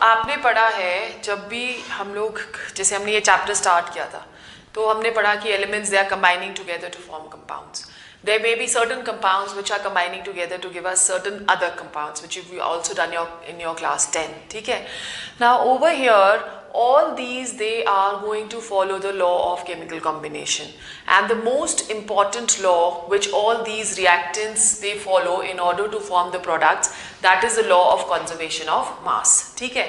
आपने पढ़ा है जब भी हम लोग जैसे हमने ये चैप्टर स्टार्ट किया था तो हमने पढ़ा कि elements they are combining together to form compounds. There may be certain compounds which are combining together to give us certain other compounds which we also done in your class 10. ठीक है. Now over here all these they are going to follow the law of chemical combination, and the most important law which all these reactants they follow in order to form the products, that is the law of conservation of mass. ठीक है.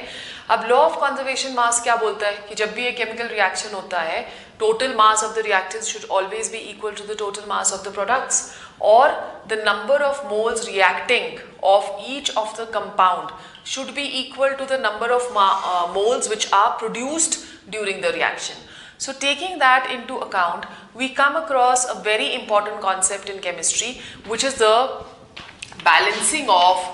अब law of conservation मास क्या बोलता है कि जब भी एक केमिकल रिएक्शन होता है total mass of the reactants should always be equal to the total mass of the products, or the number of moles reacting of each of the compound should be equal to the number of moles which are produced during the reaction. So taking that into account, we come across a very important concept in chemistry, which is the balancing of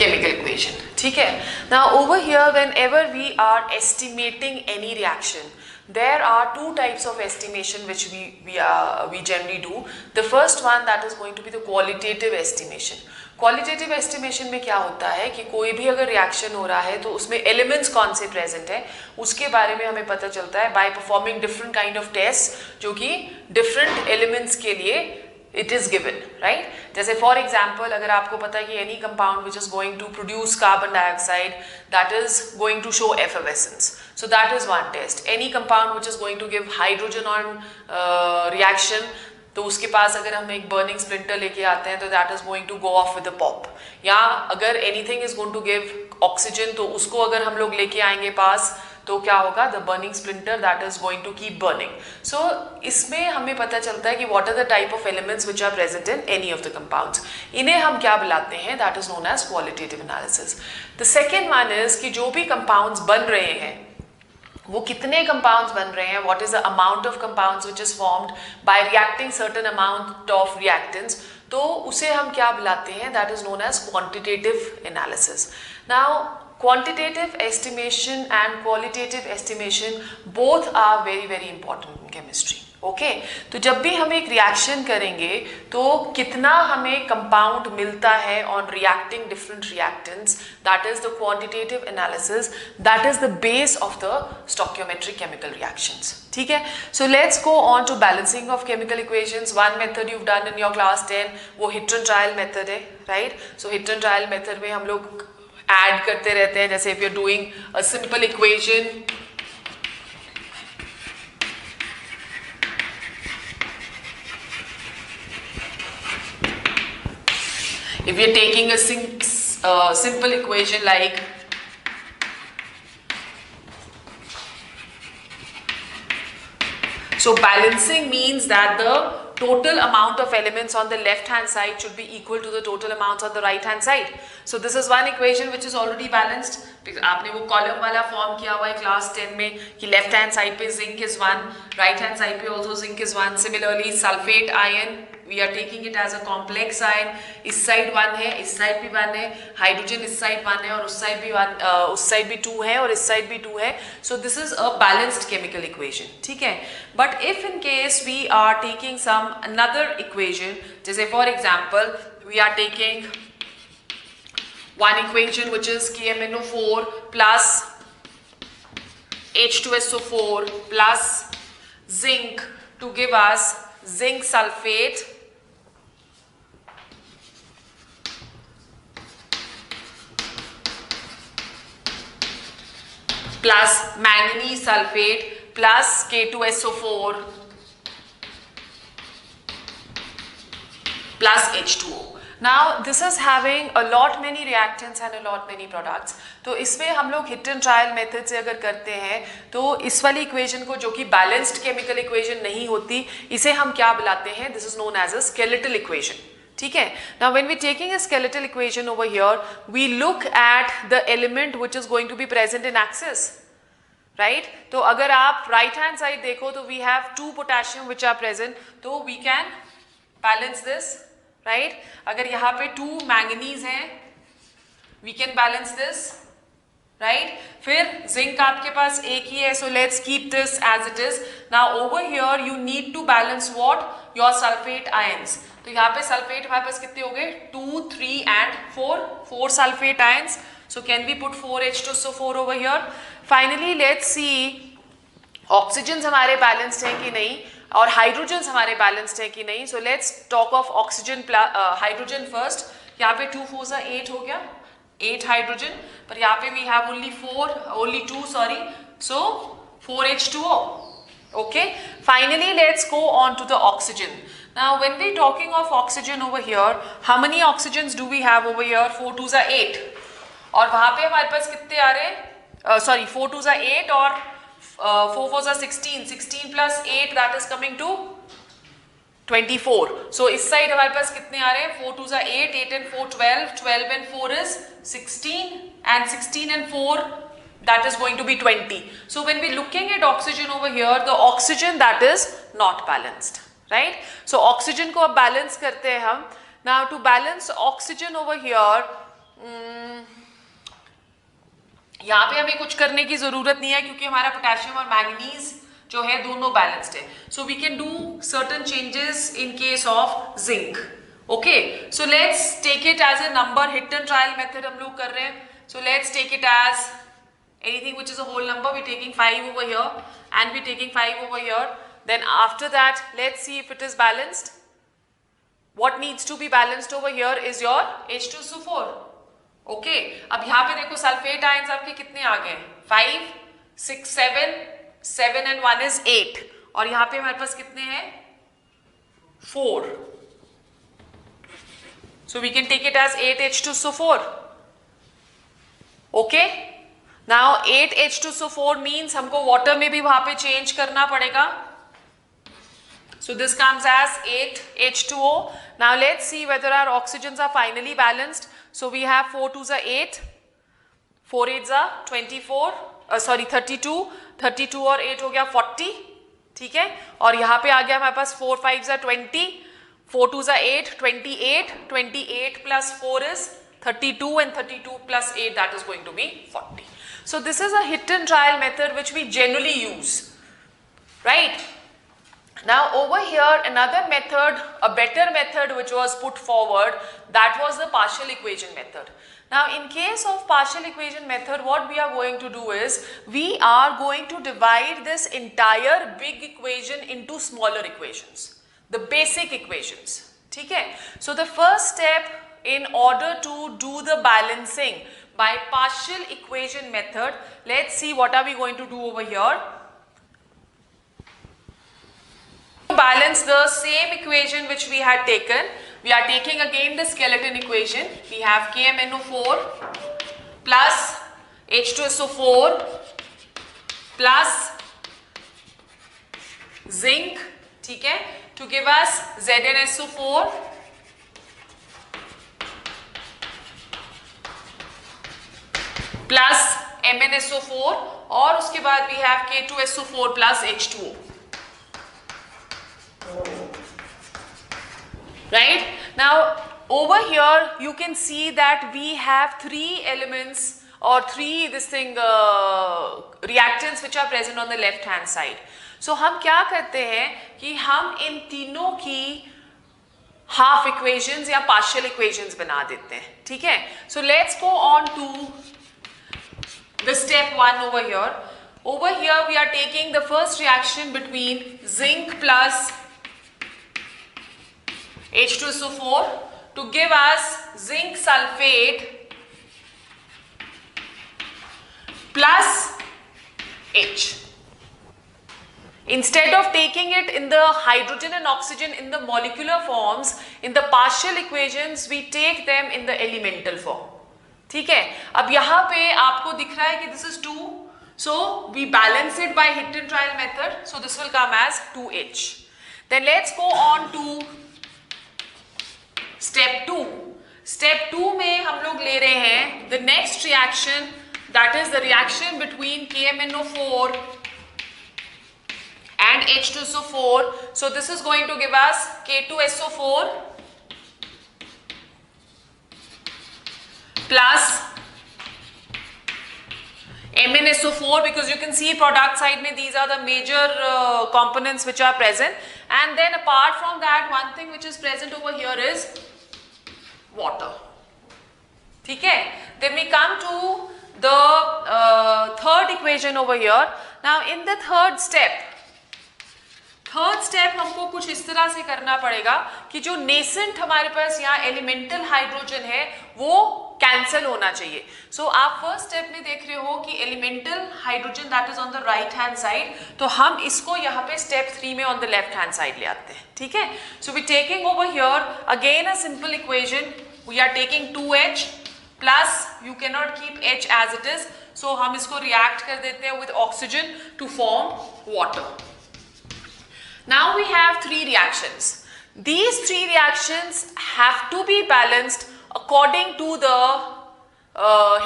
chemical equation. ठीक है. Now over here whenever we are estimating any reaction, there are two types of estimation which we generally do. The first one, that is going to be the qualitative estimation. Qualitative estimation में क्या होता है कि कोई भी अगर reaction हो रहा है तो उसमें एलिमेंट्स कौन से प्रेजेंट है उसके बारे में हमें पता चलता है by performing different kind of test जो कि डिफरेंट एलिमेंट्स के लिए it is given, right? जैसे for example अगर आपको पता है कि any compound which is going to produce carbon dioxide, that is going to show effervescence, so that is one test. Any compound which is going to give hydrogen on reaction, तो उसके पास अगर हम एक burning splinter लेके आते हैं तो that is going to go off with a pop. या अगर anything is going to give oxygen तो उसको अगर हम लोग लेके आएंगे पास तो क्या होगा, the burning splinter that is going to keep burning. So इसमें हमें पता चलता है कि what are the type of elements which are present in any of the compounds. इन्हें हम क्या बुलाते हैं, that is known as qualitative analysis. The second one is कि जो भी कंपाउंड्स बन रहे हैं वो कितने कंपाउंड्स बन रहे हैं, what is the amount of compounds which is formed by reacting certain amount of reactants, तो उसे हम क्या बुलाते हैं, that is known as quantitative analysis. Now quantitative estimation and qualitative estimation both are very very important in chemistry. Okay तो जब भी हम एक रिएक्शन करेंगे तो कितना हमें कंपाउंड मिलता है on reacting different reactants, that is the quantitative analysis, that is the base of the stoichiometric chemical reactions. ठीक है. So let's go on to balancing of chemical equations. One method you done in your class 10 वो hit and trial method है, right? So hit and trial method में हम लोग add करते रहते हैं. जैसे if you are doing a simple equation, if you're taking a simple equation like so balancing means that the total amount of elements on the left hand side should be equal to the total amounts on the right hand side. So this is one equation which is already balanced. आपने वो column वाला form किया हुआ है class 10 में कि left hand side पे zinc is 1, right hand side पे also zinc is 1. Similarly sulphate ion we are taking it as a complex ion, इस साइड 1 है, इस साइड भी 1 है, हाइड्रोजन इस साइड 1 है और उस साइड भी 1, उस साइड भी 2 है और इस साइड भी 2 है. So this is a balanced chemical equation. ठीक है. But if in case we are taking some another equation, जैसे for example we are taking one equation which is KMnO4 plus H2SO4 plus zinc to give us zinc sulfate plus manganese sulfate plus K2SO4 plus H2O. Now this is having a lot many reactants and a lot many products. तो इसमें हम लोग hit and trial method से अगर करते हैं तो इस वाली इक्वेशन को जो कि बैलेंस्ड केमिकल इक्वेशन नहीं होती, इसे हम क्या बुलाते हैं, this is known as a skeletal equation. ठीक है. Now when we taking a skeletal equation over here we look at the element which is going to be present in axis, right? तो अगर आप राइट हैंड साइड देखो तो we have 2 potassium which are present, तो we can balance this, right? अगर यहाँ पे 2 manganese हैं we can balance this, right. फिर जिंक आपके पास एक ही है, so let's keep this as it is. Now over here you need to balance what, your sulphate ions. तो यहाँ पे सल्फेट हमारे पास कितने हो गए, 2, 3 and 4 sulphate ions. So can we put 4H2SO4 over here? Finally let's see oxygen हमारे balanced है कि नहीं और हाइड्रोजन हमारे बैलेंस्ड है कि नहीं. So let's talk of oxygen hydrogen first. यहाँ पे 2 4 8 हो गया, 8 हाइड्रोजन, पर यहाँ पे we have only 2 sorry, so 4H2O. Okay, finally let's go on to the oxygen. Now when we talking of oxygen over here, how many oxygens do we have over here? 4 2 8 और वहां पे हमारे पास कितने आ रहे हैं, सॉरी 4 2 8 और 4 4 16, 16 plus 8 that is coming to 24. So इस side हमारे पास कितने आ रहे हैं, 4 2 8, 8 and 4 12, 12 and 4 is 16 and 16 and 4 that is going to be 20. So when we looking at oxygen over here, the oxygen that is not balanced, right? So oxygen को अब balance करते हैं हम. Now to balance oxygen over here, यहाँ पे हमें कुछ करने की जरूरत नहीं है क्योंकि हमारा पोटेशियम और मैंगनीज जो है दोनों बैलेंस्ड है. So we can do certain changes in case of zinc. Okay, so let's take it as a number. Hit and trial method हम लोग कर रहे हैं. So let's take it as anything which is a whole number. We're taking 5 over here and we're taking 5 over here. Then after that let's see if it is balanced. What needs to be balanced over here is your H2SO4. Okay, अब यहाँ पे देखो sulphate ions आपके कितने आ गए, 5 6 7, 7 and 1 is 8 और यहाँ पे हमारे पास कितने हैं, 4. So we can take it as 8H2SO4. Okay, now 8H2SO4 means हमको वाटर में भी वहां पे चेंज करना पड़ेगा. So this comes as 8H2O. Now let's see whether our oxygens are finally balanced. So we have 4 2 8, 4 8 24, sorry 32, 32 और 8 हो गया 40. ठीक है, और यहाँ पे आ गया हमारे पास 4 5 20, 4 2 8, 28, 28 plus 4 is 32 and 32 plus 8 that is going to be 40. So this is a hit and trial method which we generally use, right? Now over here another method, a better method which was put forward, that was the partial equation method. Now in case of partial equation method, what we are going to do is we are going to divide this entire big equation into smaller equations, the basic equations. ठीक है, so the first step in order to do the balancing by partial equation method, let's see what are we going to do over here. To balance the same equation which we had taken, we are taking again the skeleton equation. We have KMNO4 plus H2SO4 plus zinc, ठीक है, to give us ZnSO4 plus MnSO4 और उसके बाद we have K2SO4 plus H2O. Right, now over here you can see that we have 3 elements or 3 reactants which are present on the left hand side. So हम क्या करते हैं कि हम इन तीनों की half equations या partial equations बना देते हैं. ठीक है, so let's go on to the step 1 over here. Over here we are taking the first reaction between zinc plus H2SO4 to give us zinc sulfate plus H. Instead of taking it in the hydrogen and oxygen in the molecular forms, in the partial equations we take them in the elemental form. ठीक है, अब यहाँ पे आपको दिख रहा है कि this is 2, so we balance it by hit and trial method, so this will come as 2H. Then let's go on to step 2. Step 2 में हम लोग ले रहे हैं the next reaction, that is the reaction between KMNO4 and H2SO4. So this is going to give us K2SO4 plus MnSO4, because you can see product side mein these are the major components which are present, and then apart from that one thing which is present over here is water. ठीक है? Then we come to the third equation over here. Now in the third step हमको कुछ इस तरह से करना पड़ेगा कि जो नेसेंट हमारे पास यहाँ एलिमेंटल हाइड्रोजन है वो कैंसिल होना चाहिए. सो आप फर्स्ट स्टेप में देख रहे हो कि elemental hydrogen that is on the right hand side, तो हम इसको यहाँ पे स्टेप 3 में on the left hand side ले आते हैं. ठीक है? So we taking over here again a simple equation. We are taking 2H plus you can not keep H as it is, so हम इसको रिएक्ट कर देते हैं with oxygen to form water. Now we have 3 reactions. These 3 reactions have to be balanced according to the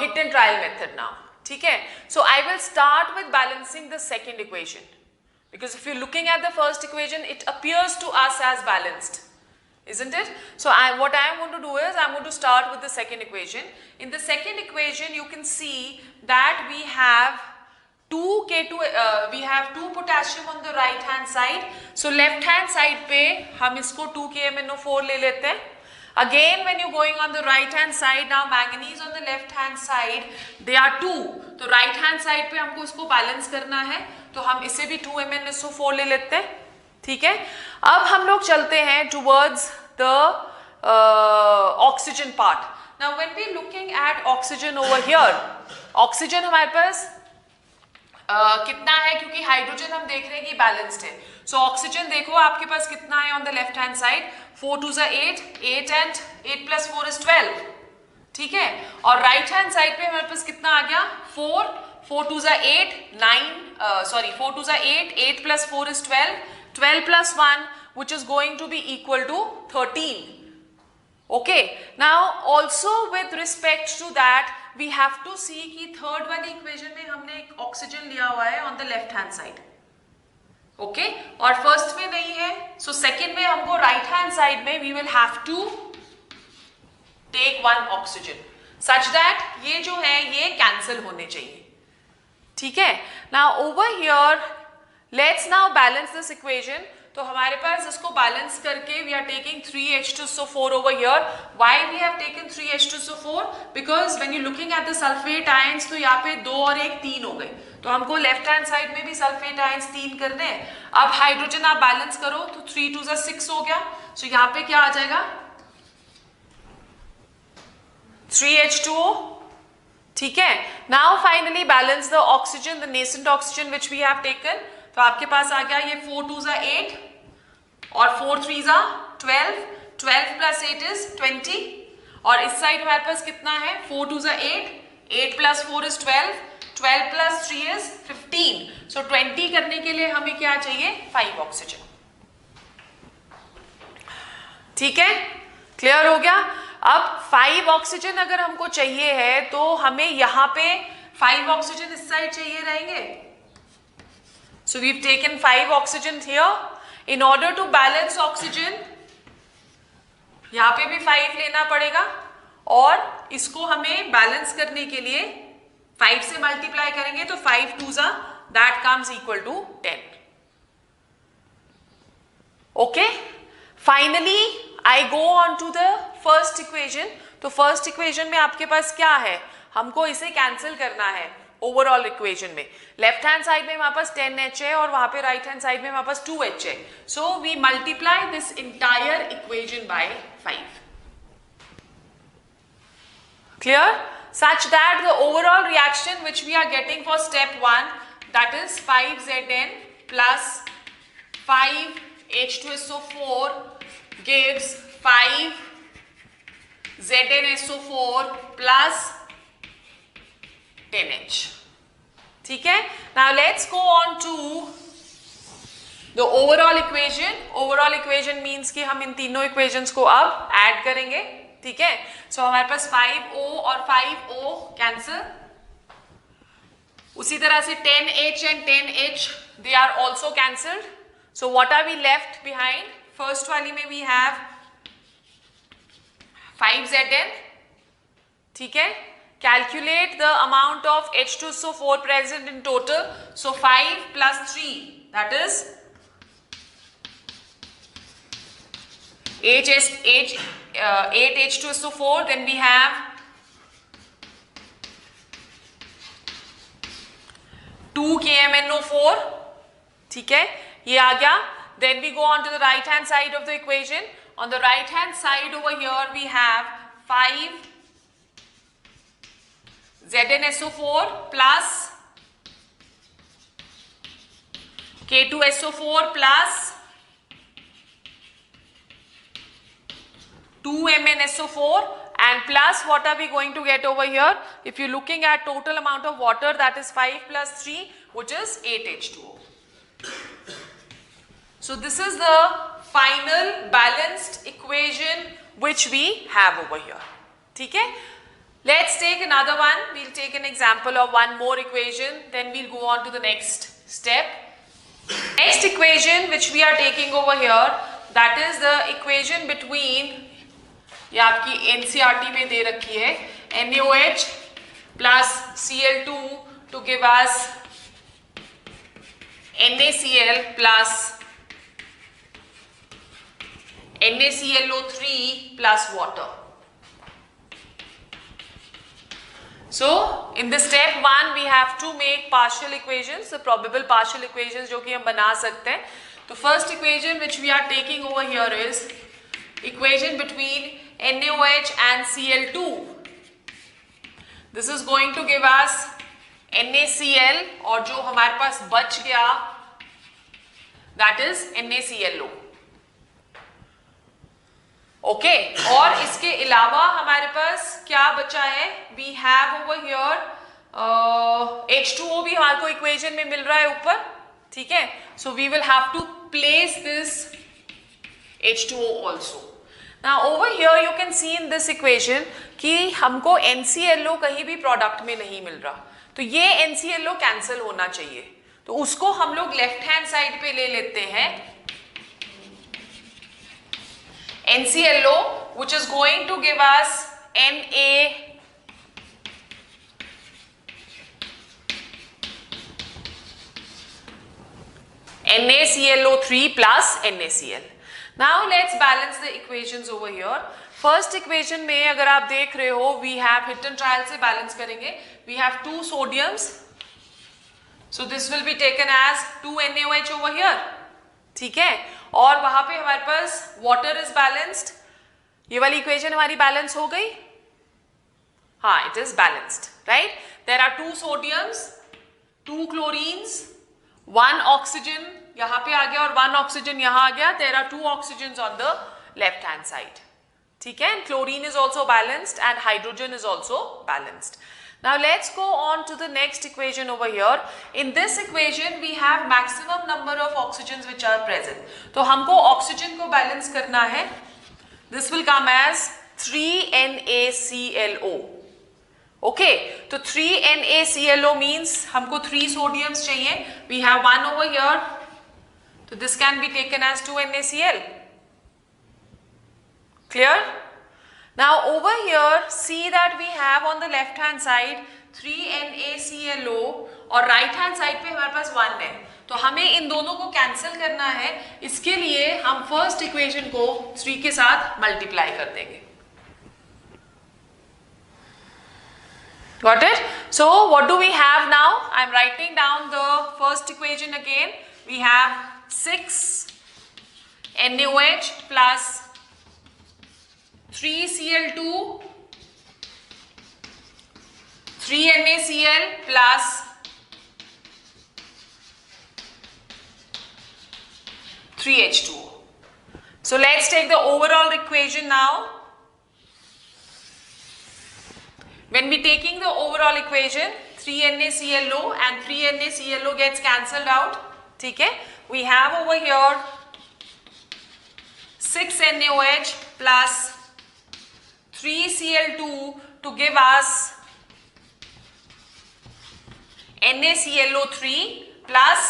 hit and trial method now. ठीक है? So I will start with balancing the second equation, because if you're looking at the first equation, it appears to us as balanced, isn't it? So what I am going to do is I'm going to start with the second equation. In the second equation, you can see that we have 2K2, we have 2 potassium on the right hand side. So left hand side पे हम इसको 2KMnO4 ले लेते हैं. Again when you going on the right hand side, now manganese on the left hand side they are 2, तो right hand side पे हमको इसको बैलेंस करना है, तो हम इसे भी 2MnSO4 ले लेते हैं. ठीक है? अब हम लोग चलते हैं towards the oxygen part. Now when we looking at oxygen over here, oxygen हमारे पास कितना है, क्योंकि हाइड्रोजन हम देख रहे हैं कि बैलेंस्ड है. सो ऑक्सीजन देखो आपके पास कितना है on the left hand side, 4 2 8, 8 and 8 plus 4 is 12. ठीक है? और राइट हैंड साइड पे हमारे पास कितना आ गया, 4 4 2 8 9 sorry 4 2 8, 8 plus 4 is 12, 12 plus 1 which is going to be equal to 13. Okay, now also with respect to that we have to see कि third वाली equation में हमने एक ऑक्सीजन लिया हुआ है on the left hand side. Okay, और first में नहीं है, सो सेकंड में हमको राइट हैंड साइड में we will have to take 1 oxygen such that ये जो है ये कैंसिल होने चाहिए. ठीक है? Now over here let's now balance this equation. तो हमारे पास इसको बैलेंस करके we are taking 3H2SO4 over here. Why we have taken 3H2SO4? Because when you looking at the sulphate ions, तो यहाँ पे 2 और 1 3 हो गए, तो हमको लेफ्ट हैंड साइड में भी सल्फेट आयंस 3 करने हैं. अब हाइड्रोजन आप बैलेंस करो तो 3 2 6 हो गया. सो यहाँ पे क्या आ जाएगा, 3H2O. ठीक है? Now finally balance the oxygen, the nascent oxygen which we have taken. तो आपके पास आ गया ये 4 2 8 और 4 3 12, 12 प्लस 8 इज 20. और इस साइड हमारे पास कितना है, 4 2 8, 8 प्लस 4 इज 12, 12 प्लस 3 इज 15. सो 20 करने के लिए हमें क्या चाहिए, 5 ऑक्सीजन. ठीक है? क्लियर हो गया? अब 5 ऑक्सीजन अगर हमको चाहिए है तो हमें यहाँ पे 5 ऑक्सीजन इस साइड चाहिए रहेंगे. So we've taken 5 oxygen here. In order to balance oxygen, यहाँ पे भी 5 लेना पड़ेगा, और इसको हमें बैलेंस करने के लिए 5 से मल्टीप्लाई करेंगे, तो 5 2 that comes equal to 10. Okay? Finally, I go on to the first equation. तो first equation में आपके पास क्या है, हमको इसे कैंसिल करना है. ओवरऑल इक्वेशन में लेफ्ट हैंड साइड में हमारे पास 10H है और वहां पे राइट हैंड साइड में हमारे पास 2H है. So we multiply this entire equation by 5. Clear? Such that the overall reaction which we are getting for step 1, that is 5Zn plus 5H2SO4 gives 5ZnSO4 plus 10H. ठीक है? Now let's go on to the overall equation. Overall equation means कि हम इन तीनों equations को अब add करेंगे. ठीक है? So हमारे पास 5O और 5O cancel. उसी तरह से 10H and 10H they are also cancelled. So what are we left behind? First वाली में we have 5Zn. ठीक है? Calculate the amount of H2SO4 present in total. So 5 plus 3, that is 8 H2SO4. Then we have 2 KMNO4. ठीक है, ये आ गया. Then we go on to the right hand side of the equation. On the right hand side over here we have 5 ZnSO4 plus K2SO4 plus 2 MnSO4, and plus what are we going to get over here? If you're looking at total amount of water, that is 5 plus 3, which is 8 H2O. So this is the final balanced equation which we have over here. Okay? Let's take another one. We'll take an example of one more equation. Then we'll go on to the next step. Next equation which we are taking over here, that is the equation between, ये आपकी NCERT में दे रखी है, NaOH plus Cl2 to give us NaCl plus NaClO3 plus water. So in the step 1 we have to make partial equations, the probable partial equations जो कि हम बना सकते हैं. The first equation which we are taking over here is equation between NaOH and Cl2. This is going to give us NaCl, और जो हमारे पास बच गया that is NaClO. ओके, और इसके अलावा हमारे पास क्या बचा है? We have over here H2O भी हमारे को इक्वेशन में मिल रहा है ऊपर. ठीक है, so we will have to place this H2O also. Now over here you can see in this equation कि हमको NCLO कहीं भी प्रोडक्ट में नहीं मिल रहा, तो ये NCLO कैंसिल होना चाहिए. तो उसको हम लोग लेफ्ट हैंड साइड पे ले लेते हैं NCLO, which is going to give us NaClO3 plus NaCl. Now let's balance the equations over here. First equation में अगर आप देख रहे हो, we have hit and trial से balance करेंगे. We have 2 sodiums, so this will be taken as 2 NaOH over here. ठीक है, और वहां पे हमारे पास वाटर इज बैलेंस्ड. ये वाली इक्वेशन हमारी बैलेंस हो गई. हाँ, it is balanced, right. There are 2 sodiums, 2 chlorines, 1 oxygen यहां पे आ गया और 1 ऑक्सीजन यहां आ गया. There are 2 oxygens on the left hand side. ठीक है, and chlorine is also balanced and hydrogen is also balanced. Now let's go on to the next equation over here. In this equation we have maximum number of oxygens which are present. तो हमको oxygen को balance करना है. This will come as 3NaClO. Okay, तो 3NaClO means हमको 3 sodiums चाहिए. We have 1 over here, so this can be taken as 2 NaCl. Clear? Now over here see that we have on the left hand side 3 NaClO और right hand side पे हमारे पास 1 है. तो हमें इन दोनों को कैंसिल करना है. इसके लिए हम फर्स्ट इक्वेशन को 3 के साथ मल्टीप्लाई कर देंगे. Got it? So what do we have now? I'm writing down the first equation again. We have 6 NaOH plus 3 Cl2, 3 NaCl plus 3 H2O. So let's take the overall equation now. When we taking the overall equation, 3 NaClO and 3 NaClO gets cancelled out. ठीक है? We have over here 6 NaOH plus 3 Cl2 to give us NaClO3 plus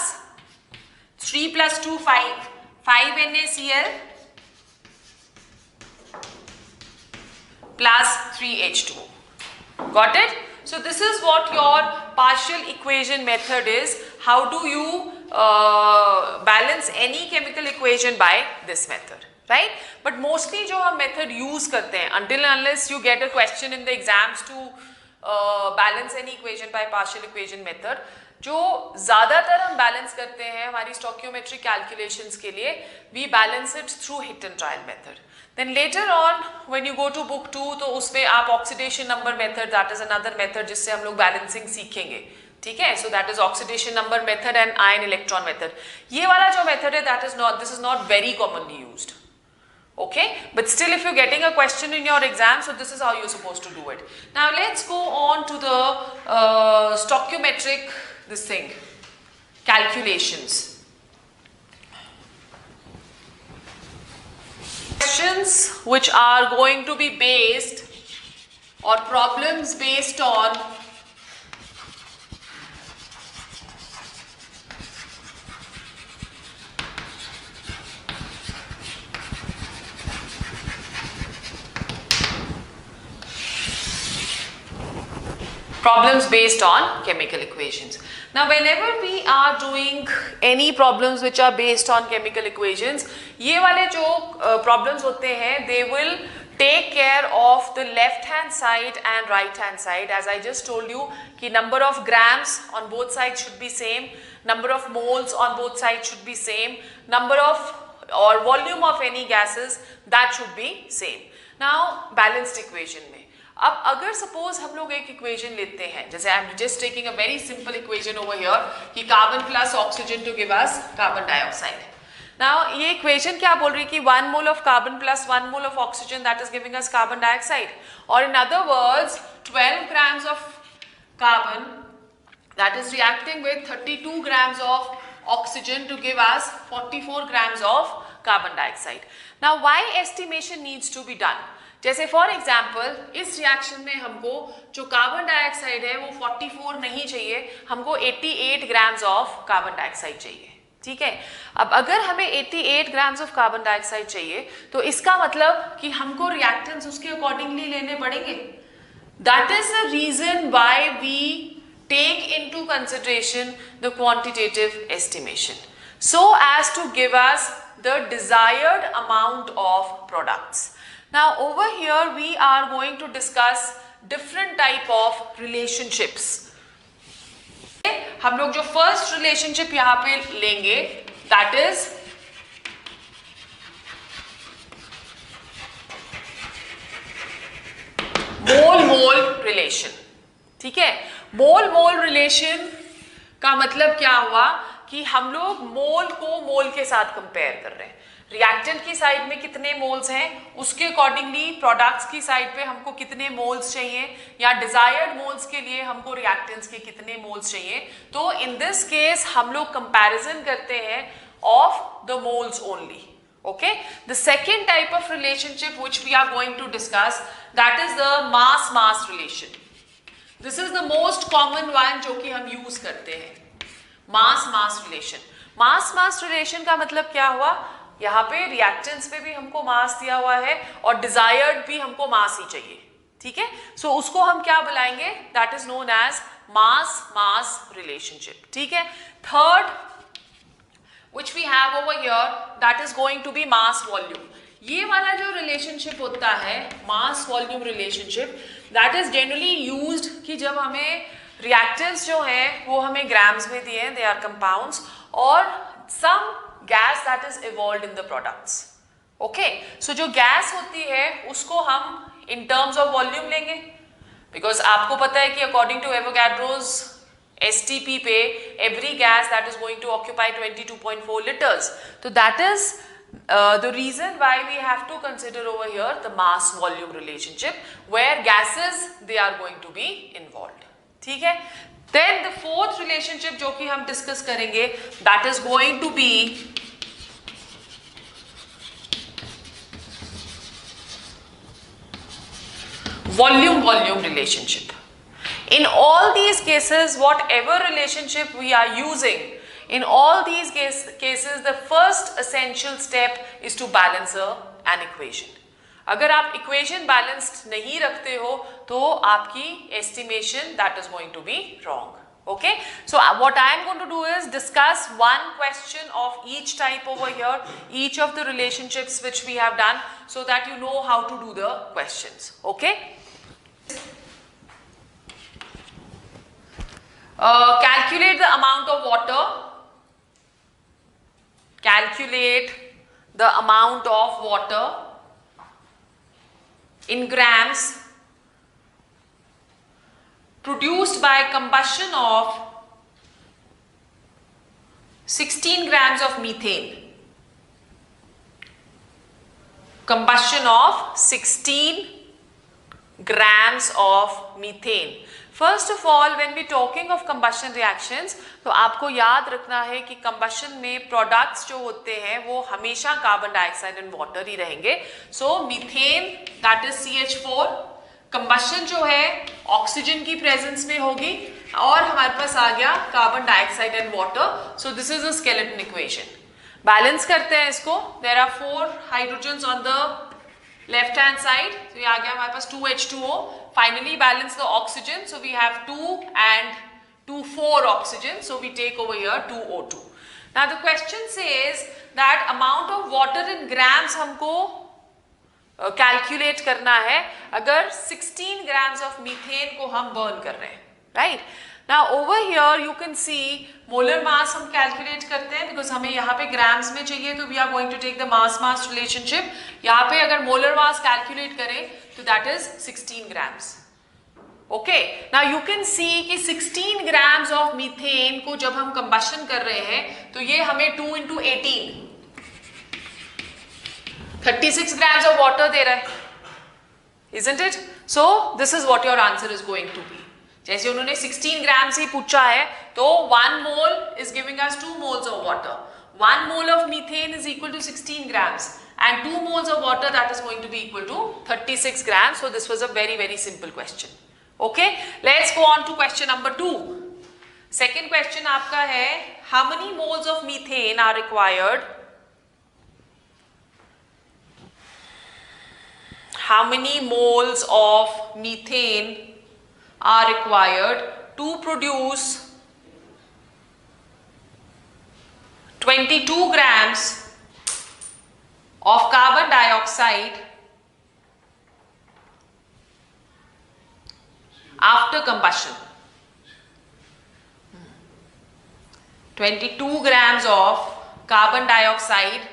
3 plus 2 5 NaCl plus 3 H2O. Got it? So this is what your partial equation method is. How do you balance any chemical equation by this method, right? But mostly जो हम method use करते हैं, until and unless you get a question in the exams to balance any equation by partial equation method, जो ज़्यादातर हम balance करते हैं हमारी stoichiometric calculations के लिए, we balance it through hit and trial method. Then later on when you go to book 2 तो उसमें आप oxidation number method, that is another method जिससे हम लोग balancing सीखेंगे, ठीक है? So that is oxidation number method and ion electron method. ये वाला जो method है, that is not, this is not very commonly used. Okay, but still if you're getting a question in your exam, so this is how you're supposed to do it. Now let's go on to the stoichiometric, this thing, calculations. Questions which are going to be based or problems based on chemical equations. Now whenever we are doing any problems which are based on chemical equations, ये वाले जो problems होते हैं, they will take care of the left hand side and right hand side. As I just told you कि number of grams on both sides should be same, number of moles on both sides should be same, number of or volume of any gases that should be same. Now balanced equation में अब अगर suppose हम लोग एक equation लेते हैं, जैसे I am just taking a very simple equation over here कि carbon plus oxygen to give us carbon dioxide. Now ये इक्वेशन क्या बोल रही है कि 1 mole of carbon plus 1 mole of oxygen that is giving us carbon dioxide, और in other words 12 grams of carbon that is reacting with 32 grams of oxygen to give us 44 grams of carbon dioxide. Now why estimation needs to be done? जैसे for example इस reaction में हमको जो carbon dioxide है वो 44 नहीं चाहिए, हमको 88 ग्राम्स ऑफ कार्बन डाइऑक्साइड चाहिए, ठीक है? अब अगर हमें 88 ग्राम्स ऑफ कार्बन डाइऑक्साइड चाहिए तो इसका मतलब कि हमको रिएक्टेंट्स उसके अकॉर्डिंगली लेने पड़ेंगे. That is the reason why we take into consideration the quantitative estimation so as to give us the desired amount of products. Now over here we are going to discuss different type of relationships. हम लोग जो first relationship यहाँ पे लेंगे that is मोल-मोल relation. ठीक है? मोल-मोल relation का मतलब क्या हुआ कि हम लोग मोल को मोल के साथ कंपेयर कर रहे हैं. रिएक्टेंट की साइड में कितने मोल्स हैं उसके अकॉर्डिंगली प्रोडक्ट्स की साइड पे हमको कितने मोल्स चाहिए, या डिजायर्ड मोल्स के लिए हमको रिएक्टेंट्स के कितने मोल्स चाहिए. तो इन दिस केस हम लोग कंपैरिजन करते हैं of the moles only. Okay, the second type of relationship which we are going to discuss that is the mass mass relation. This is the most common one जो कि हम use करते हैं, मास mass relation. मास mass relation का मतलब क्या हुआ, यहाँ पे रिएक्टेंट्स पे भी हमको मास दिया हुआ है और डिजायर्ड भी हमको मास ही चाहिए, ठीक है? सो उसको हम क्या बुलाएंगे, that is known as mass mass relationship. ठीक है? Third which we have over here that is going to be mass volume. ये वाला जो रिलेशनशिप होता है mass volume relationship, that is generally used कि जब हमें रिएक्टेंट्स जो हैं वो हमें ग्राम्स में दिए हैं, दे आर कंपाउंड्स, और some gas that is evolved in the products. Okay, so जो गैस होती है उसको हम इन टर्म्स ऑफ वॉल्यूम लेंगे, बिकॉज आपको पता है कि अकॉर्डिंग टू एवोगैड्रोज STP पे every gas that is going to occupy 22.4 liters. So that is the reason why we have to consider over here the mass volume relationship where gases they are going to be involved. ठीक है? Then the fourth relationship जो कि हम discuss करेंगे that is going to be volume relationship. In all these cases, whatever relationship we are using, in all these cases, the first essential step is to balance an equation. अगर आप equation balanced नहीं रखते हो तो आपकी estimation that is going to be wrong. Okay, so what I am going to do is discuss one question of each type over here, each of the relationships which we have done, so that you know how to do the questions. Okay. Calculate the amount of water. Calculate the amount of water in grams produced by combustion of 16 grams of methane. Combustion of 16 grams of methane. First of all, when we talking of combustion reactions, तो आपको याद रखना है कि combustion में products जो होते हैं वो हमेशा कार्बन डाइऑक्साइड एंड वाटर ही रहेंगे. So methane, that is CH4. Combustion जो है ऑक्सीजन की प्रेजेंस में होगी और हमारे पास आ गया carbon dioxide and water. So this is a skeleton equation. Balance करते हैं इसको. There are 4 hydrogens on the left hand side. तो ये आ गया हमारे पास 2H2O. Finally balance the oxygen. So we have 2 and 2 4 oxygen. So we take over here 2O2. Now the question says that amount of water in grams हमको calculate करना है अगर 16 ग्राम्स ऑफ मीथेन को हम बर्न कर रहे हैं. Right. Now over here you can see molar mass हम कैलकुलेट करते हैं बिकॉज हमें यहाँ पे ग्राम्स में चाहिए. तो we are going to take the mass mass relationship. यहाँ पे अगर मोलर मास कैलकुलेट करें तो that is 16 grams. Okay. Now you can see कि 16 ग्राम्स ऑफ मीथेन को जब हम कंबशन कर रहे हैं तो ये हमें 2 into 18 36 grams of water दे रहा है. Isn't it? So this is what your answer is going to be. जैसे उन्होंने 16 grams ही पूछा है तो 1 mole is giving us 2 moles of water. 1 mole of methane is equal to 16 grams and 2 moles of water that is going to be equal to 36 grams. So this was a very very simple question. Okay. Let's go on to question number 2. Second question आपका है how many moles of methane are required? How many moles of methane are required to produce 22 grams of carbon dioxide after combustion? 22 grams of carbon dioxide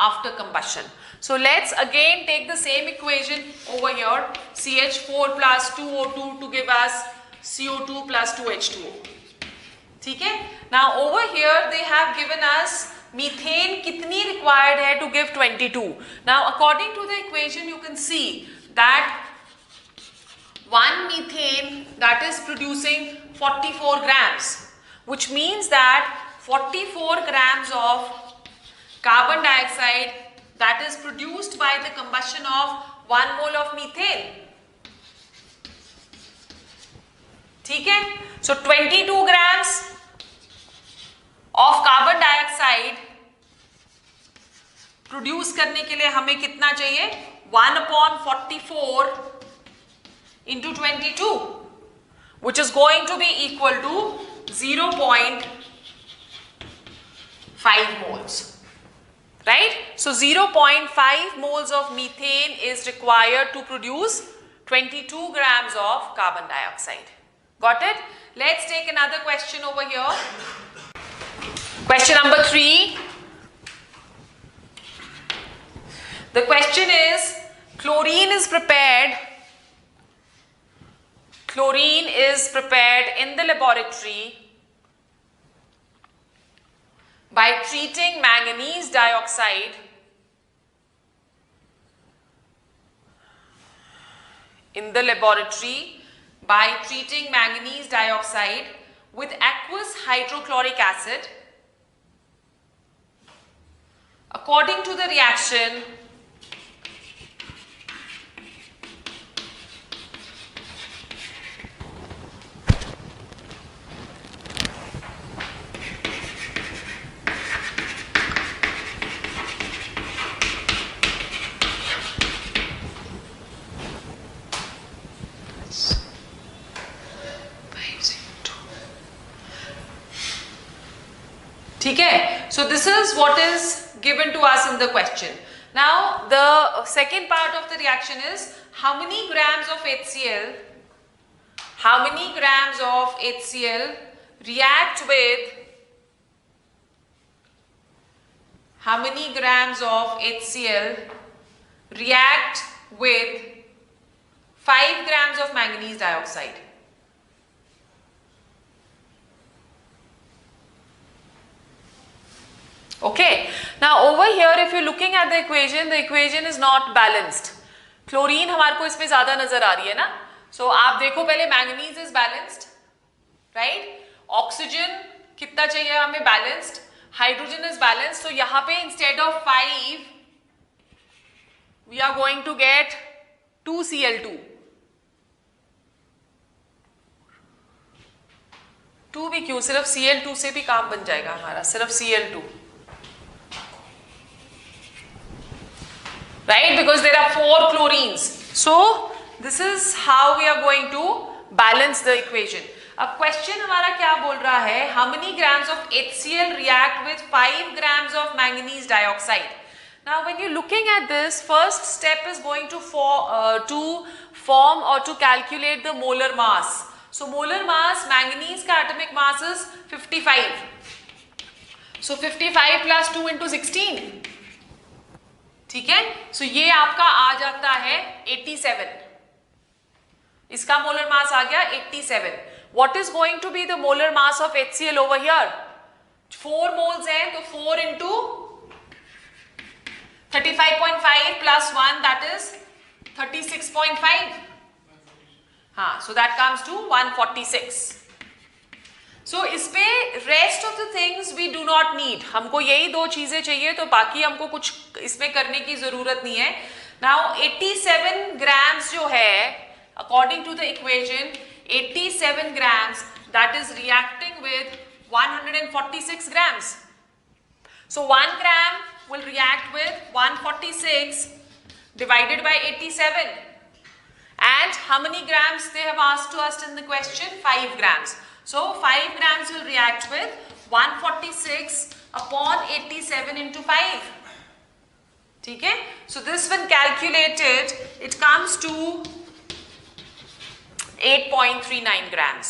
after combustion. So let's again take the same equation over here, CH4 plus 2O2 to give us CO2 plus 2H2O. ठीक है. Now over here they have given us methane कितनी required है to give 22. Now according to the equation you can see that one methane that is producing 44 grams, which means that 44 grams of carbon dioxide that is produced by the combustion of 1 mole of methane. ठीक है. So 22 grams of carbon dioxide produce करने के लिए हमें कितना चाहिए? 1/44 into 22, which is going to be equal to 0.5 moles. Right? So 0.5 moles of methane is required to produce 22 grams of carbon dioxide. Got it? Let's take another question over here. Question number 3. The question is, chlorine is prepared in the laboratory by treating manganese dioxide with aqueous hydrochloric acid. According to the reaction, ठीक है, so this is what is given to us in the question. Now the second part of the reaction is how many grams of HCl react with 5 grams of manganese dioxide. Okay, now over here if you're looking at the equation is not balanced. Chlorine हमारे को इसमें ज्यादा नजर आ रही है ना, सो आप देखो पहले manganese is balanced, right, oxygen कितना चाहिए हमें, बैलेंस्ड, हाइड्रोजन इज बैलेंस्ड, तो यहां पे instead of 5 we are going to get 2Cl2. 2 भी क्यों, सिर्फ Cl2 से भी काम बन जाएगा हमारा, सिर्फ Cl2, right, because there are 4 chlorines. So this is how we are going to balance the equation. अब क्वेश्चन हमारा क्या बोल रहा है, how many grams of HCl react with 5 grams of manganese dioxide. Now when you're looking at this, first step is going to form or to calculate the molar mass. So molar mass, manganese का atomic mass is 55. So 55 plus 2 into 16. ठीक है, सो ये आपका आ जाता है 87. इसका molar mass आ गया 87. What is going to be the molar mass of HCl over here, 4 moles हैं, तो 4 इंटू 35.5 प्लस 1 दैट इज 36.5. हाँ, so that comes to 146. So इस पे rest of the things we do not need, हमको यही 2 चीजें चाहिए, तो बाकी हमको कुछ इसमें करने की जरूरत नहीं है. नाउ 87 ग्राम्स जो है, according to the equation, 87 grams that is reacting with 146 grams. So 1 gram will react with 146 divided by 87. And how many grams they have asked to us in the question? 5 grams. So 5 grams will react with 146 upon 87 into 5. ठीक है, so this when calculated it comes to 8.39 grams.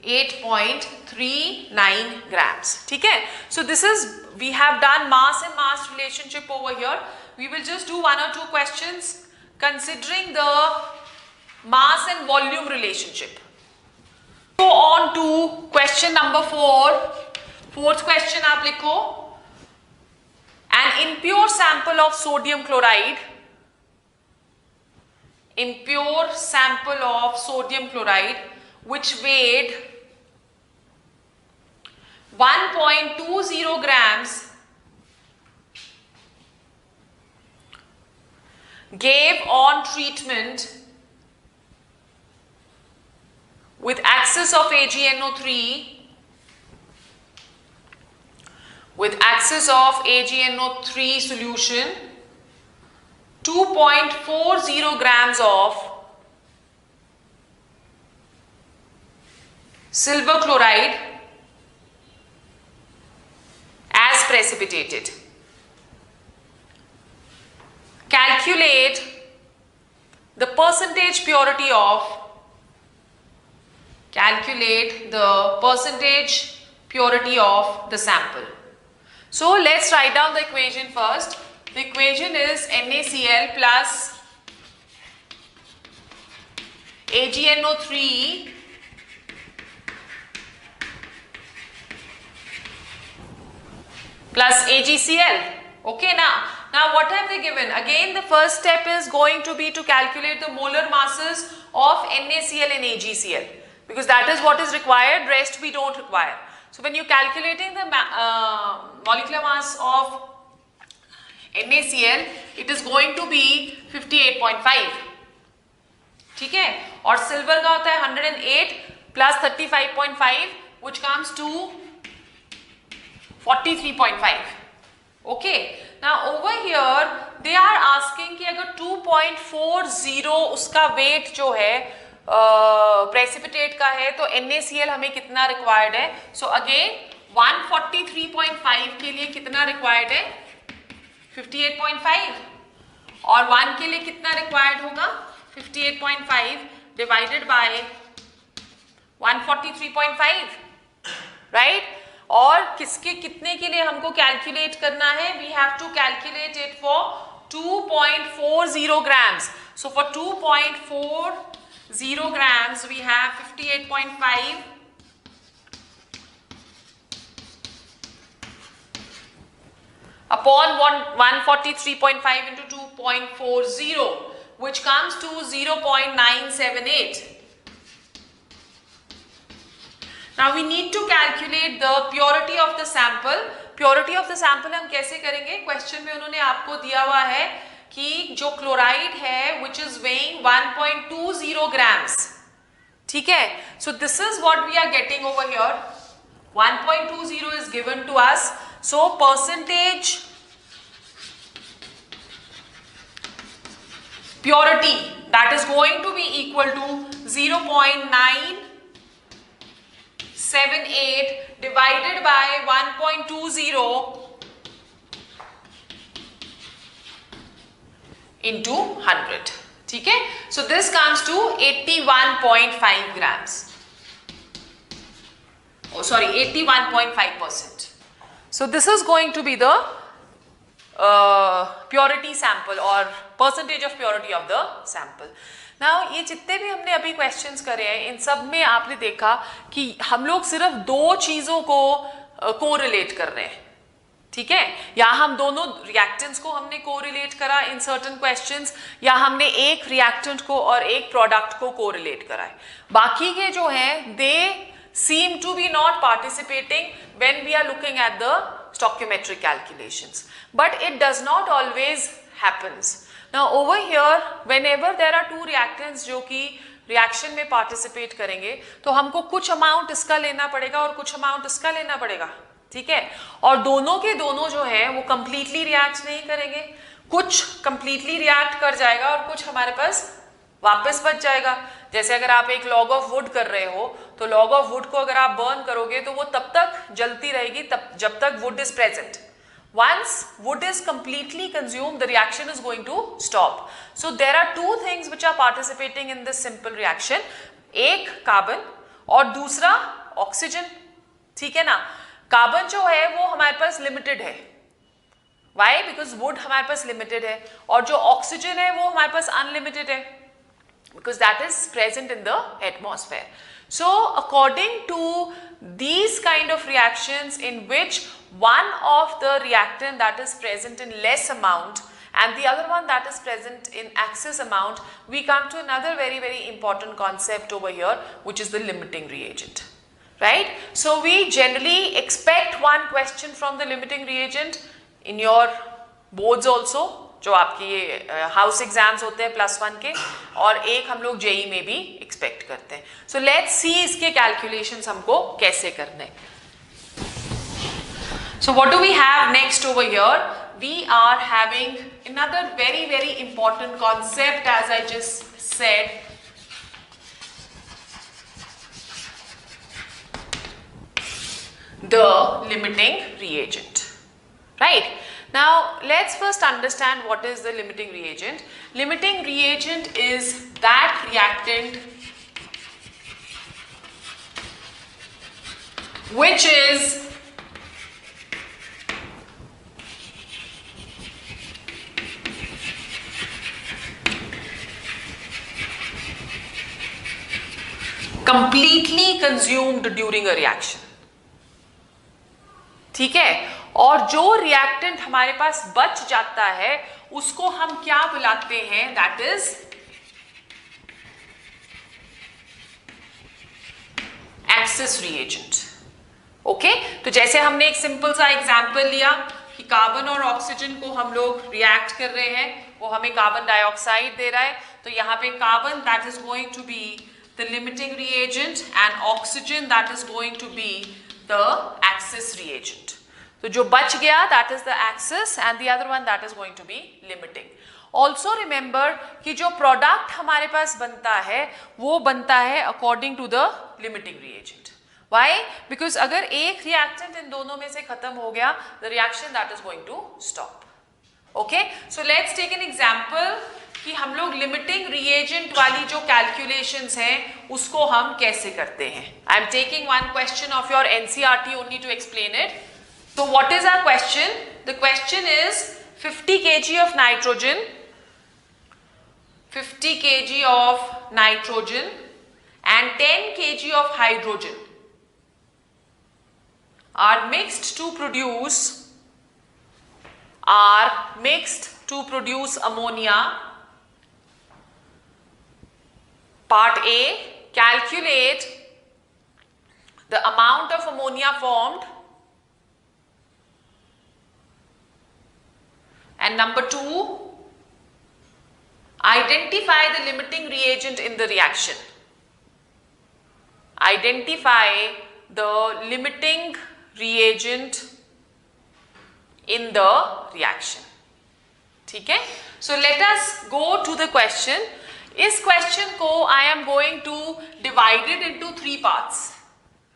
8.39 grams. ठीक है, so this is, we have done mass and mass relationship over here. We will just do 1 or 2 questions considering the mass and volume relationship. Go on to question number 4. Fourth question आप लिखो, an impure sample of sodium chloride, which weighed 1.20 grams gave on treatment with access of AgNO3 solution 2.40 grams of silver chloride as precipitated. Calculate the percentage purity of the sample. So let's write down the equation first. The equation is NaCl plus AgNO3 plus AgCl. Okay, now what have they given? Again, the first step is going to be to calculate the molar masses of NaCl and AgCl, because that is what is required, rest we don't require. So when you're calculating the molecular mass of NaCl, it is going to be 58.5. ठीक है, और silver का होता है 108 plus 35.5 which comes to 43.5. Okay, now over here they are asking कि अगर 2.40 उसका wait जो है प्रेसिपिटेट का है, तो NaCl हमें कितना रिक्वायर्ड है. सो अगेन 143.5 के लिए कितना रिक्वायर्ड है? 58.5, और 1 के लिए कितना रिक्वायर्ड होगा? 58.5 डिवाइडेड बाय 143.5, राइट? और किसके कितने के लिए हमको कैलकुलेट करना है? We have to calculate it for 2.40 grams. So for 2.40 grams we have 58.5 upon 143.5 into 2.40, which comes to 0.978. Now we need to calculate the purity of the sample. Purity of the sample हम कैसे करेंगे? Question में उन्होंने आपको दिया हुआ है कि जो क्लोराइड है which is weighing 1.20 grams, ठीक है? So this is what we are getting over here. 1.20 is given to us. So percentage purity, that is going to be equal to 0.978 divided by 1.20 into 100. ठीक है? So this comes to 81.5 grams. Oh, sorry, 81.5%. So this is going to be the purity sample or percentage of purity of the sample. Now ये जितने भी हमने अभी questions करे हैं, इन सब में आपने देखा कि हम लोग सिर्फ दो चीजों को कोरिलेट कर रहे हैं, ठीक है? या हम दोनों रिएक्टेंट्स को हमने कोरिलेट करा इन सर्टेन क्वेश्चंस, या हमने एक रिएक्टेंट को और एक प्रोडक्ट को कोरिलेट करा है. बाकी के जो हैं दे seem to be not participating when we are looking at the stoichiometric calculations, but it does not always happens. Now over here whenever there are two reactants जो कि रिएक्शन में पार्टिसिपेट करेंगे तो हमको कुछ अमाउंट इसका लेना पड़ेगा और कुछ अमाउंट इसका लेना पड़ेगा, ठीक है? और दोनों के दोनों जो है वो कंप्लीटली रिएक्ट नहीं करेंगे, कुछ कंप्लीटली रिएक्ट कर जाएगा और कुछ हमारे पास वापस बच जाएगा. जैसे अगर आप एक लॉग ऑफ वुड कर रहे हो तो लॉग ऑफ वुड को अगर आप बर्न करोगे तो वो तब तक जलती रहेगी तब जब तक would is present. Once wood is completely consumed, the reaction is going to stop. So there are two things which are participating in this simple reaction. एक कार्बन और दूसरा ऑक्सीजन, ठीक है ना? कार्बन जो है वो हमारे पास लिमिटेड है. Why? Because wood हमारे पास लिमिटेड है, और जो ऑक्सीजन है वो हमारे पास अनलिमिटेड है, because that is present in the atmosphere. So according to these kind of reactions in which one of the reactant that is present in less amount and the other one that is present in excess amount, we come to another very important concept over here, which is the limiting reagent, right? So we generally expect one question from the limiting reagent in your boards also, जो आपकी house exams होते हैं +1 के, और एक हम लोग JEE में भी एक्सपेक्ट करते हैं. सो लेट्स सी इसके कैलकुलेशंस हमको कैसे करने. So what do we have next over here? We are having another very important concept, as I just said. The limiting reagent, right? Now let's first understand what is the limiting reagent. Limiting reagent is that reactant which is completely consumed during a reaction, ठीक है? और जो reactant हमारे पास बच जाता है उसको हम क्या बुलाते हैं? That is access reagent. Okay, तो जैसे हमने एक सिंपल सा एग्जांपल लिया कि कार्बन और ऑक्सीजन को हम लोग रिएक्ट कर रहे हैं, वो हमें कार्बन डाइऑक्साइड दे रहा है, तो यहाँ पे carbon that is going to be the limiting reagent and oxygen that is going to be the excess reagent. तो जो बच गया that is the axis and the other one that is going to be limiting. Also remember कि जो product हमारे पास बनता है वो बनता है according to the limiting reagent. Why? Because अगर एक reactant इन दोनों में से खत्म हो गया, the reaction that is going to stop. Okay? So let's take an example कि हम लोग limiting reagent वाली जो calculations हैं उसको हम कैसे करते हैं. I am taking one question of your NCERT only to explain it. So what is our question? The question is 50 kg of nitrogen, 50 kg of nitrogen and 10 kg of hydrogen are mixed to produce ammonia. Part A, calculate the amount of ammonia formed, and number 2, identify the limiting reagent in the reaction. Identify the limiting reagent in the reaction. ठीक है? So let us go to the question. इस question को I am going to divide it into 3 parts.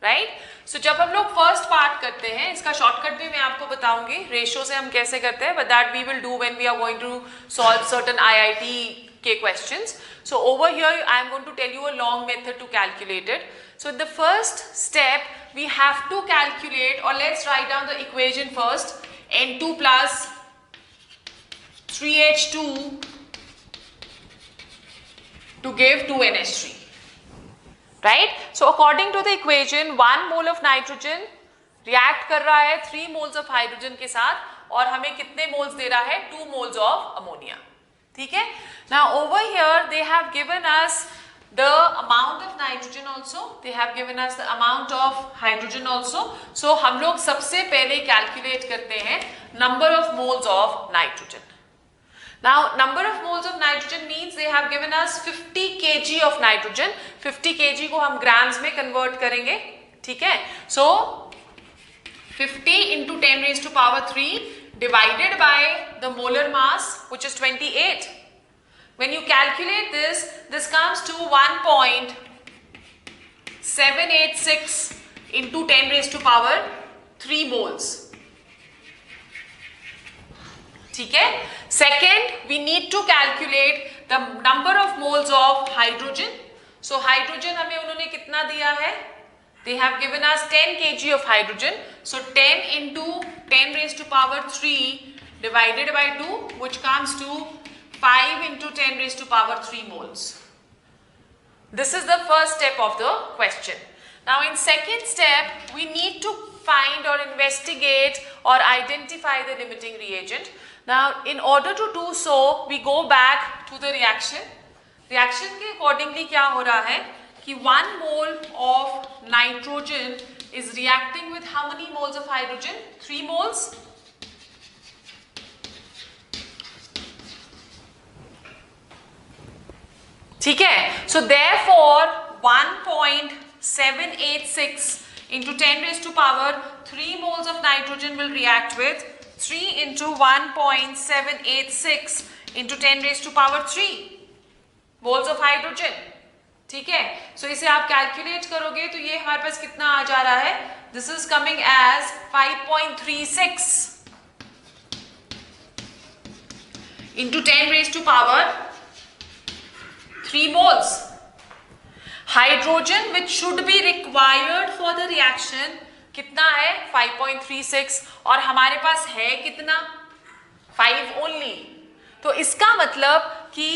Right? So जब हम लोग first part करते हैं, इसका shortcut भी मैं आपको बताऊंगी, ratio से हम कैसे करते हैं, but that we will do when we are going to solve certain IIT के questions. So over here I am going to tell you a long method to calculate it. So in the first step we have to calculate, or let's write down the equation first. N2 plus 3H2 to give 2NH3. Right? So according to the equation 1 mole of nitrogen react कर रहा है 3 moles of hydrogen के साथ और हमें कितने moles दे रहा है 2 moles of ammonia. ठीक है? Now over here they have given us the amount of nitrogen also, they have given us the amount of hydrogen also. So हम लोग सबसे पहले calculate करते हैं number of moles of nitrogen. Now number of moles of nitrogen means they have given us 50 kg of nitrogen. 50 kg को हम grams में convert करेंगे. ठीक है? So 50 into 10 raised to power 3 divided by the molar mass, which is 28. When you calculate this, this comes to 1.786 into 10 raised to power 3 moles. ठीक है? Second, we need to calculate the number of moles of hydrogen. So hydrogen हमें उन्होंने कितना दिया है? They have given us 10 kg of hydrogen. So 10 into 10 raised to power 3 divided by 2, which comes to 5 into 10 raised to power 3 moles. This is the first step of the question. Now in second step, we need to find or investigate or identify the limiting reagent. Now in order to do so, we go back to the reaction. Reaction के accordingly क्या हो रहा है कि 1 mole of nitrogen is reacting with how many moles of hydrogen? 3 moles. ठीक है? So therefore 1.786 into 10 raised to power 3 moles of nitrogen will react with 3 into 1.786 into 10 raised to power 3 moles of hydrogen. ठीक है? So इसे आप calculate करोगे तो ये हमारे पास कितना आ जा रहा है? This is coming as 5.36 into 10 raised to power 3 moles. Hydrogen which should be required for the reaction कितना है? 5.36 और हमारे पास है कितना? 5 only. तो इसका मतलब कि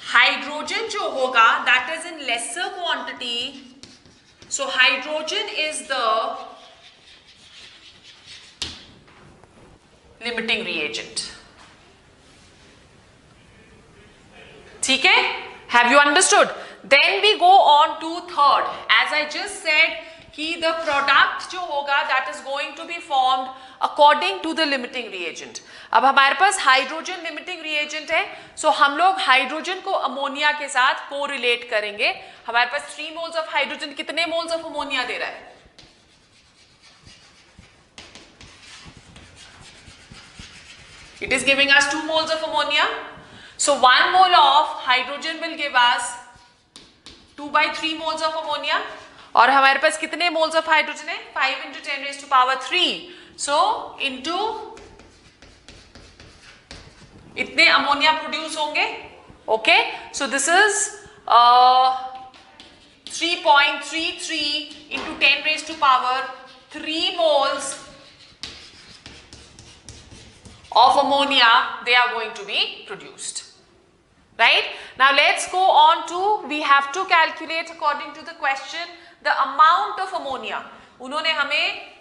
हाइड्रोजन जो होगा that is in lesser quantity. So hydrogen is the limiting reagent. ठीक है? Have you understood? Then we go on to third. As I just said कि the product जो होगा that is going to be formed according to the limiting reagent. अब हमारे पास hydrogen limiting reagent है, सो हम लोग हाइड्रोजन को अमोनिया के साथ कोरिलेट करेंगे. हमारे पास 3 मोल्स ऑफ हाइड्रोजन कितने मोल्स ऑफ अमोनिया दे रहा है? It is giving us 2 moles of ammonia. So 1 mole of hydrogen will give us 2/3 moles of ammonia. और हमारे पास कितने मोल्स ऑफ हाइड्रोजन है? 5 into 10 raised to power 3. So into इतने ammonia produce होंगे. Okay, so this is 3.33 into 10 raised to power 3 moles of ammonia they are going to be produced. Right? Now let's go on to, we have to calculate according to the question the amount of ammonia. उन्होंने हमें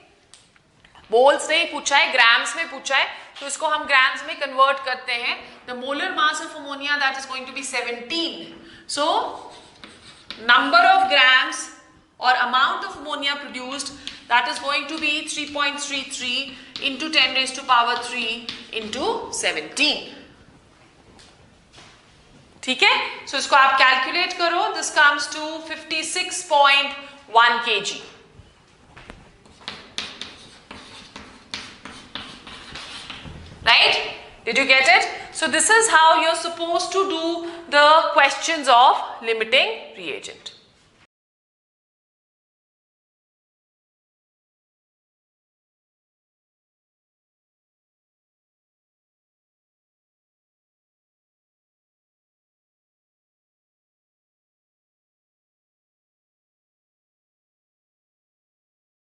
moles नहीं पूछा है, grams में पूछा है, तो इसको हम ग्राम्स में कन्वर्ट करते हैं. The molar mass of ammonia that is going to be 17. So number of grams और amount of ammonia produced that is going to be 3.33 into 10 raised to power 3 into 17. ठीक है, सो इसको आप कैलकुलेट करो. This comes to 56.1 kg. Right? Did you get it? So this is how you're supposed to do the questions of limiting reagent.